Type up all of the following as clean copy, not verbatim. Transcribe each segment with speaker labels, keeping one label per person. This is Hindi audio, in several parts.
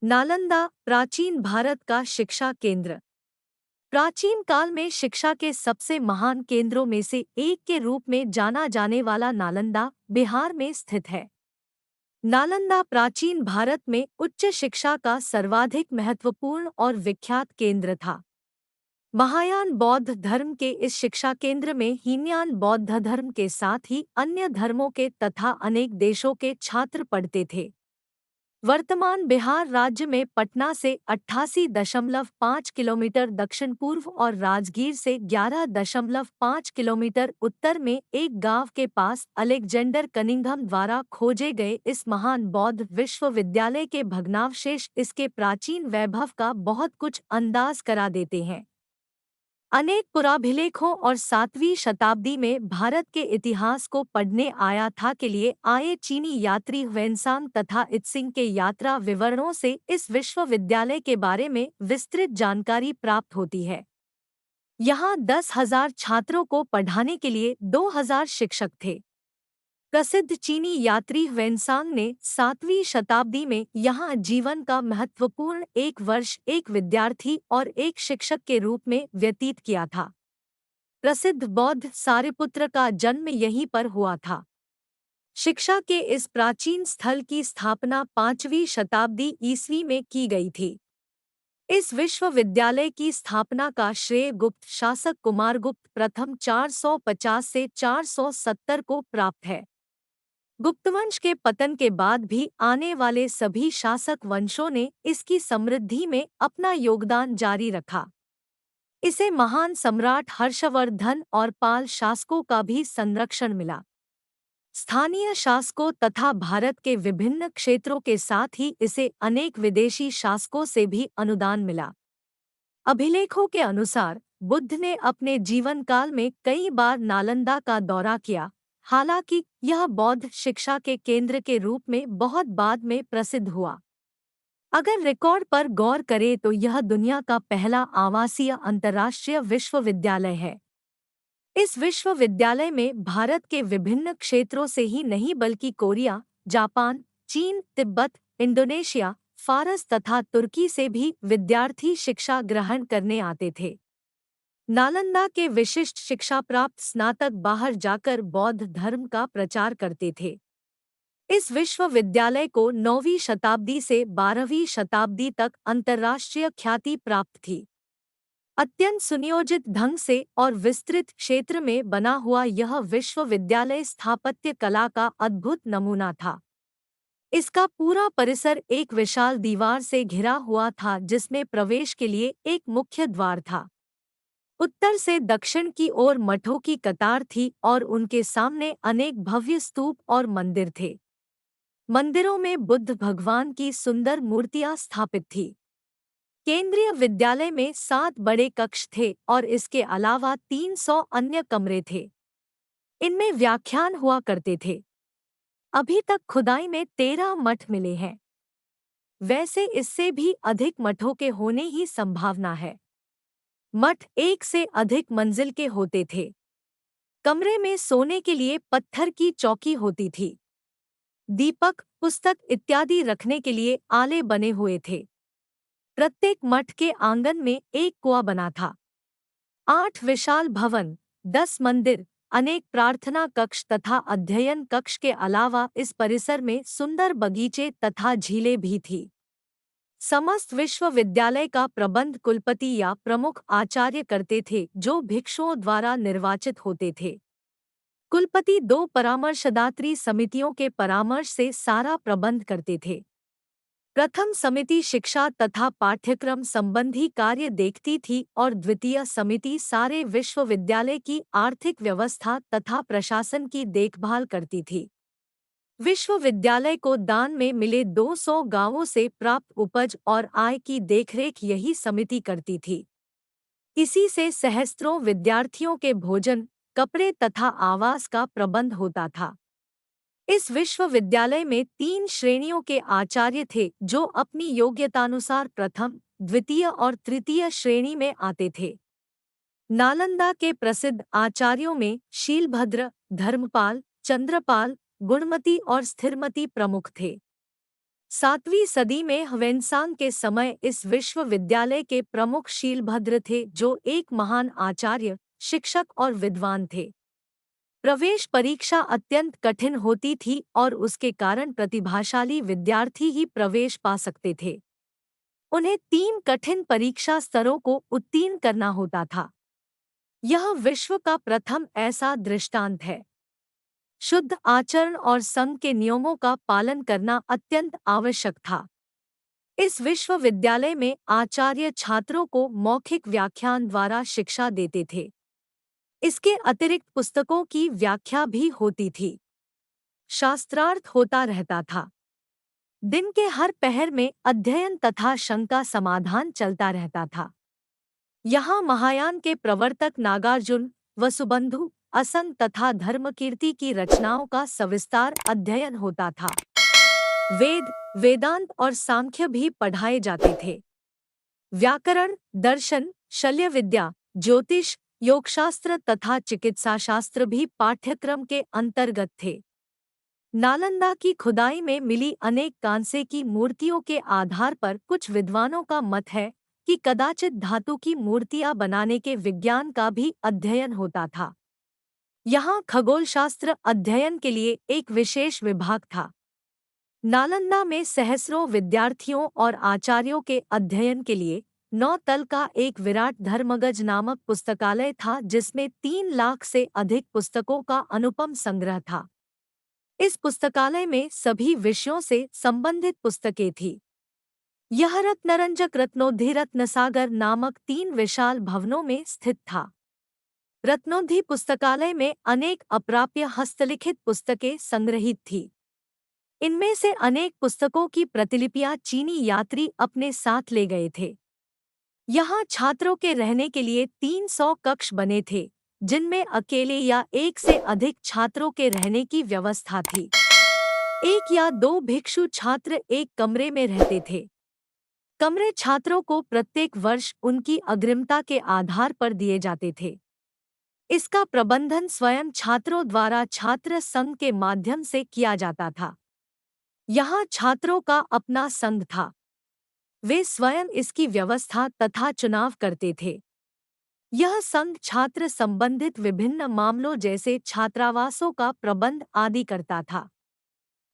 Speaker 1: नालंदा प्राचीन भारत का शिक्षा केंद्र। प्राचीन काल में शिक्षा के सबसे महान केंद्रों में से एक के रूप में जाना जाने वाला नालंदा बिहार में स्थित है। नालंदा प्राचीन भारत में उच्च शिक्षा का सर्वाधिक महत्वपूर्ण और विख्यात केंद्र था। महायान बौद्ध धर्म के इस शिक्षा केंद्र में हीनयान बौद्ध धर्म के साथ ही अन्य धर्मों के तथा अनेक देशों के छात्र पढ़ते थे। वर्तमान बिहार राज्य में पटना से 88.5 किलोमीटर दक्षिण पूर्व और राजगीर से 11.5 किलोमीटर उत्तर में एक गांव के पास अलेक्जेंडर कनिंघम द्वारा खोजे गए इस महान बौद्ध विश्वविद्यालय के भग्नावशेष इसके प्राचीन वैभव का बहुत कुछ अंदाज करा देते हैं। अनेक पुराभिलेखों और 7वीं शताब्दी में भारत के इतिहास को पढ़ने आया था के लिए आए चीनी यात्री ह्वेनसांग तथा इत्सिंग के यात्रा विवरणों से इस विश्वविद्यालय के बारे में विस्तृत जानकारी प्राप्त होती है। यहाँ 10,000 छात्रों को पढ़ाने के लिए 2,000 शिक्षक थे। प्रसिद्ध चीनी यात्री ह्वेनसांग ने 7वीं शताब्दी में यहाँ जीवन का महत्वपूर्ण एक वर्ष एक विद्यार्थी और एक शिक्षक के रूप में व्यतीत किया था। प्रसिद्ध बौद्ध सारिपुत्र का जन्म यहीं पर हुआ था। शिक्षा के इस प्राचीन स्थल की स्थापना 5वीं शताब्दी ईस्वी में की गई थी। इस विश्वविद्यालय की स्थापना का श्रेय गुप्त शासक कुमारगुप्त प्रथम 450 से 470 को प्राप्त है। गुप्तवंश के पतन के बाद भी आने वाले सभी शासक वंशों ने इसकी समृद्धि में अपना योगदान जारी रखा। इसे महान सम्राट हर्षवर्धन और पाल शासकों का भी संरक्षण मिला। स्थानीय शासकों तथा भारत के विभिन्न क्षेत्रों के साथ ही इसे अनेक विदेशी शासकों से भी अनुदान मिला। अभिलेखों के अनुसार बुद्ध ने अपने जीवन काल में कई बार नालंदा का दौरा किया। हालांकि यह बौद्ध शिक्षा के केंद्र के रूप में बहुत बाद में प्रसिद्ध हुआ। अगर रिकॉर्ड पर गौर करें तो यह दुनिया का पहला आवासीय अंतर्राष्ट्रीय विश्वविद्यालय है। इस विश्वविद्यालय में भारत के विभिन्न क्षेत्रों से ही नहीं बल्कि कोरिया, जापान, चीन, तिब्बत, इंडोनेशिया, फारस तथा तुर्की से भी विद्यार्थी शिक्षा ग्रहण करने आते थे। नालंदा के विशिष्ट शिक्षा प्राप्त स्नातक बाहर जाकर बौद्ध धर्म का प्रचार करते थे। इस विश्वविद्यालय को 9वीं शताब्दी से 12वीं शताब्दी तक अंतर्राष्ट्रीय ख्याति प्राप्त थी। अत्यंत सुनियोजित ढंग से और विस्तृत क्षेत्र में बना हुआ यह विश्वविद्यालय स्थापत्य कला का अद्भुत नमूना था। इसका पूरा परिसर एक विशाल दीवार से घिरा हुआ था जिसमें प्रवेश के लिए एक मुख्य द्वार था। उत्तर से दक्षिण की ओर मठों की कतार थी और उनके सामने अनेक भव्य स्तूप और मंदिर थे। मंदिरों में बुद्ध भगवान की सुंदर मूर्तियां स्थापित थी। केंद्रीय विद्यालय में 7 बड़े कक्ष थे और इसके अलावा 300 अन्य कमरे थे। इनमें व्याख्यान हुआ करते थे। अभी तक खुदाई में 13 मठ मिले हैं। वैसे इससे भी अधिक मठों के होने ही संभावना है। मठ एक से अधिक मंजिल के होते थे। कमरे में सोने के लिए पत्थर की चौकी होती थी। दीपक, पुस्तक इत्यादि रखने के लिए आले बने हुए थे। प्रत्येक मठ के आंगन में एक कुआं बना था। 8 विशाल भवन, 10 मंदिर, अनेक प्रार्थना कक्ष तथा अध्ययन कक्ष के अलावा इस परिसर में सुंदर बगीचे तथा झीलें भी थी। समस्त विश्वविद्यालय का प्रबंध कुलपति या प्रमुख आचार्य करते थे जो भिक्षुओं द्वारा निर्वाचित होते थे। कुलपति 2 परामर्शदात्री समितियों के परामर्श से सारा प्रबंध करते थे। प्रथम समिति शिक्षा तथा पाठ्यक्रम संबंधी कार्य देखती थी और द्वितीय समिति सारे विश्वविद्यालय की आर्थिक व्यवस्था तथा प्रशासन की देखभाल करती थी। विश्वविद्यालय को दान में मिले 200 गांवों से प्राप्त उपज और आय की देखरेख यही समिति करती थी। इसी से सहस्त्रों विद्यार्थियों के भोजन, कपड़े तथा आवास का प्रबंध होता था। इस विश्वविद्यालय में 3 श्रेणियों के आचार्य थे जो अपनी योग्यतानुसार प्रथम, द्वितीय और तृतीय श्रेणी में आते थे। नालंदा के प्रसिद्ध आचार्यों में शीलभद्र, धर्मपाल, चंद्रपाल, गुणमती और स्थिरमती प्रमुख थे। 7वीं सदी में ह्वेनसांग के समय इस विश्वविद्यालय के प्रमुख शीलभद्र थे, जो एक महान आचार्य, शिक्षक और विद्वान थे। प्रवेश परीक्षा अत्यंत कठिन होती थी और उसके कारण प्रतिभाशाली विद्यार्थी ही प्रवेश पा सकते थे। उन्हें 3 कठिन परीक्षा स्तरों को उत्तीर्ण करना होता था। यह विश्व का प्रथम ऐसा दृष्टांत है। शुद्ध आचरण और संघ के नियमों का पालन करना अत्यंत आवश्यक था। इस विश्वविद्यालय में आचार्य छात्रों को मौखिक व्याख्यान द्वारा शिक्षा देते थे। इसके अतिरिक्त पुस्तकों की व्याख्या भी होती थी। शास्त्रार्थ होता रहता था। दिन के हर पहर में अध्ययन तथा शंका समाधान चलता रहता था। यहाँ महायान के प्रवर्तक नागार्जुन, वसुबंधु, असंग तथा धर्मकीर्ति की रचनाओं का सविस्तार अध्ययन होता था। वेद, वेदांत और सांख्य भी पढ़ाए जाते थे। व्याकरण, दर्शन, शल्य विद्या, ज्योतिष, योगशास्त्र तथा चिकित्साशास्त्र भी पाठ्यक्रम के अंतर्गत थे। नालंदा की खुदाई में मिली अनेक कांसे की मूर्तियों के आधार पर कुछ विद्वानों का मत है कि कदाचित धातु की मूर्तियां बनाने के विज्ञान का भी अध्ययन होता था। यहाँ खगोलशास्त्र अध्ययन के लिए एक विशेष विभाग था। नालंदा में सहस्रों विद्यार्थियों और आचार्यों के अध्ययन के लिए 9 तल का एक विराट धर्मगज नामक पुस्तकालय था, जिसमें 3 लाख से अधिक पुस्तकों का अनुपम संग्रह था। इस पुस्तकालय में सभी विषयों से संबंधित पुस्तकें थीं। यह रत्नरंजक रत्नोद्धि रत्नसागर नामक 3 विशाल भवनों में स्थित था। रत्नोद्धि पुस्तकालय में अनेक अप्राप्य हस्तलिखित पुस्तकें संग्रहित थीं। इनमें से अनेक पुस्तकों की प्रतिलिपियां चीनी यात्री अपने साथ ले गए थे। यहाँ छात्रों के रहने के लिए 300 कक्ष बने थे, जिनमें अकेले या एक से अधिक छात्रों के रहने की व्यवस्था थी। 1 या 2 भिक्षु छात्र एक कमरे में रहते थे। कमरे छात्रों को प्रत्येक वर्ष उनकी अग्रिमता के आधार पर दिए जाते थे। इसका प्रबंधन स्वयं छात्रों द्वारा छात्र संघ के माध्यम से किया जाता था। यहाँ छात्रों का अपना संघ था। वे स्वयं इसकी व्यवस्था तथा चुनाव करते थे। यह संघ छात्र संबंधित विभिन्न मामलों जैसे छात्रावासों का प्रबंध आदि करता था।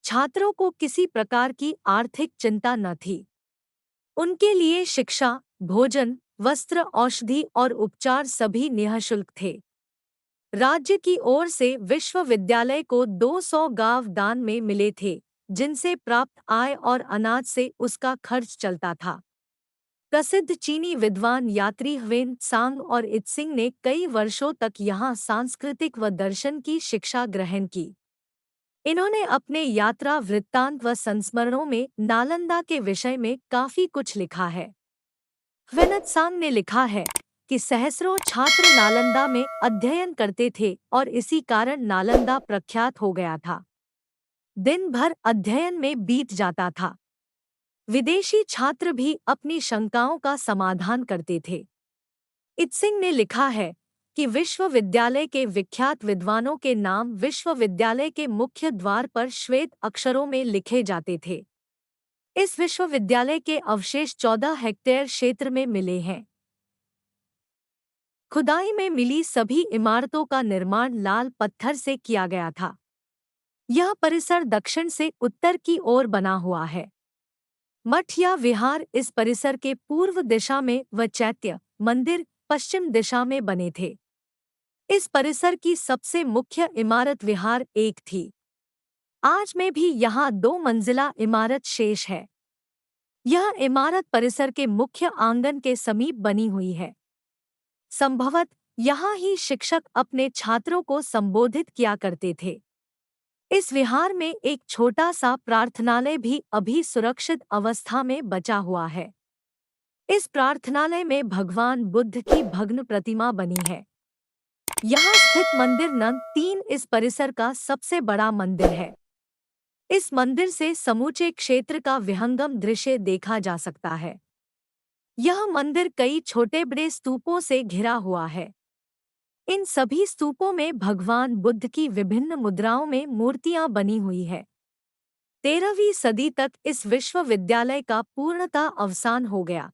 Speaker 1: छात्रों को किसी प्रकार की आर्थिक चिंता न थी। उनके लिए शिक्षा, भोजन, वस्त्र, औषधि और उपचार सभी निःशुल्क थे। राज्य की ओर से विश्वविद्यालय को 200 गांव दान में मिले थे, जिनसे प्राप्त आय और अनाज से उसका खर्च चलता था। प्रसिद्ध चीनी विद्वान यात्री ह्वेन-त्सांग और इत्सिंग ने कई वर्षों तक यहाँ सांस्कृतिक व दर्शन की शिक्षा ग्रहण की। इन्होंने अपने यात्रा वृत्तांत व संस्मरणों में नालंदा के विषय में काफी कुछ लिखा है। ह्वेन-त्सांग ने लिखा है कि सहस्रों छात्र नालंदा में अध्ययन करते थे और इसी कारण नालंदा प्रख्यात हो गया था। दिन भर अध्ययन में बीत जाता था। विदेशी छात्र भी अपनी शंकाओं का समाधान करते थे। इत्सिंग ने लिखा है कि विश्वविद्यालय के विख्यात विद्वानों के नाम विश्वविद्यालय के मुख्य द्वार पर श्वेत अक्षरों में लिखे जाते थे। इस विश्वविद्यालय के अवशेष 14 हेक्टेयर क्षेत्र में मिले हैं। खुदाई में मिली सभी इमारतों का निर्माण लाल पत्थर से किया गया था। यह परिसर दक्षिण से उत्तर की ओर बना हुआ है। मठ या विहार इस परिसर के पूर्व दिशा में व चैत्य मंदिर पश्चिम दिशा में बने थे। इस परिसर की सबसे मुख्य इमारत विहार 1 थी। आज में भी यहाँ 2 मंजिला इमारत शेष है। यह इमारत परिसर के मुख्य आंगन के समीप बनी हुई है। संभवत यहाँ ही शिक्षक अपने छात्रों को संबोधित किया करते थे। इस विहार में एक छोटा सा प्रार्थनालय भी अभी सुरक्षित अवस्था में बचा हुआ है। इस प्रार्थनालय में भगवान बुद्ध की भग्न प्रतिमा बनी है। यहाँ स्थित मंदिर नंबर 3 इस परिसर का सबसे बड़ा मंदिर है। इस मंदिर से समूचे क्षेत्र का विहंगम दृश्य देखा जा सकता है। यह मंदिर कई छोटे बड़े स्तूपों से घिरा हुआ है। इन सभी स्तूपों में भगवान बुद्ध की विभिन्न मुद्राओं में मूर्तियां बनी हुई है। 13वीं सदी तक इस विश्वविद्यालय का पूर्णतः अवसान हो गया।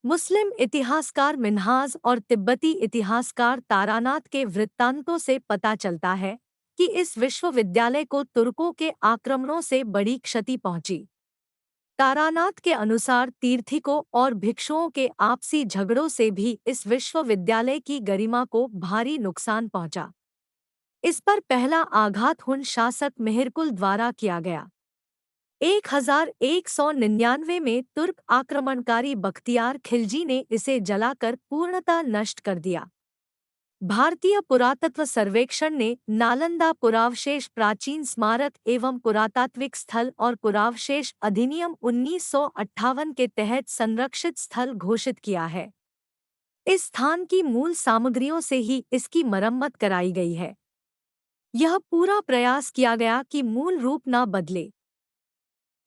Speaker 1: मुस्लिम इतिहासकार मिन्हाज और तिब्बती इतिहासकार तारानाथ के वृत्तांतों से पता चलता है कि इस विश्वविद्यालय को तुर्कों के आक्रमणों से बड़ी क्षति पहुंची। तारानाथ के अनुसार तीर्थिकों और भिक्षुओं के आपसी झगड़ों से भी इस विश्वविद्यालय की गरिमा को भारी नुकसान पहुंचा। इस पर पहला आघात हुन शासक मेहरकुल द्वारा किया गया। 1199 में तुर्क आक्रमणकारी बख्तियार खिलजी ने इसे जलाकर पूर्णतः नष्ट कर दिया। भारतीय पुरातत्व सर्वेक्षण ने नालंदा पुरावशेष प्राचीन स्मारक एवं पुरातात्विक स्थल और पुरावशेष अधिनियम 1958 के तहत संरक्षित स्थल घोषित किया है। इस स्थान की मूल सामग्रियों से ही इसकी मरम्मत कराई गई है। यह पूरा प्रयास किया गया कि मूल रूप न बदले।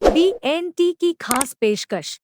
Speaker 1: BNT की खास पेशकश।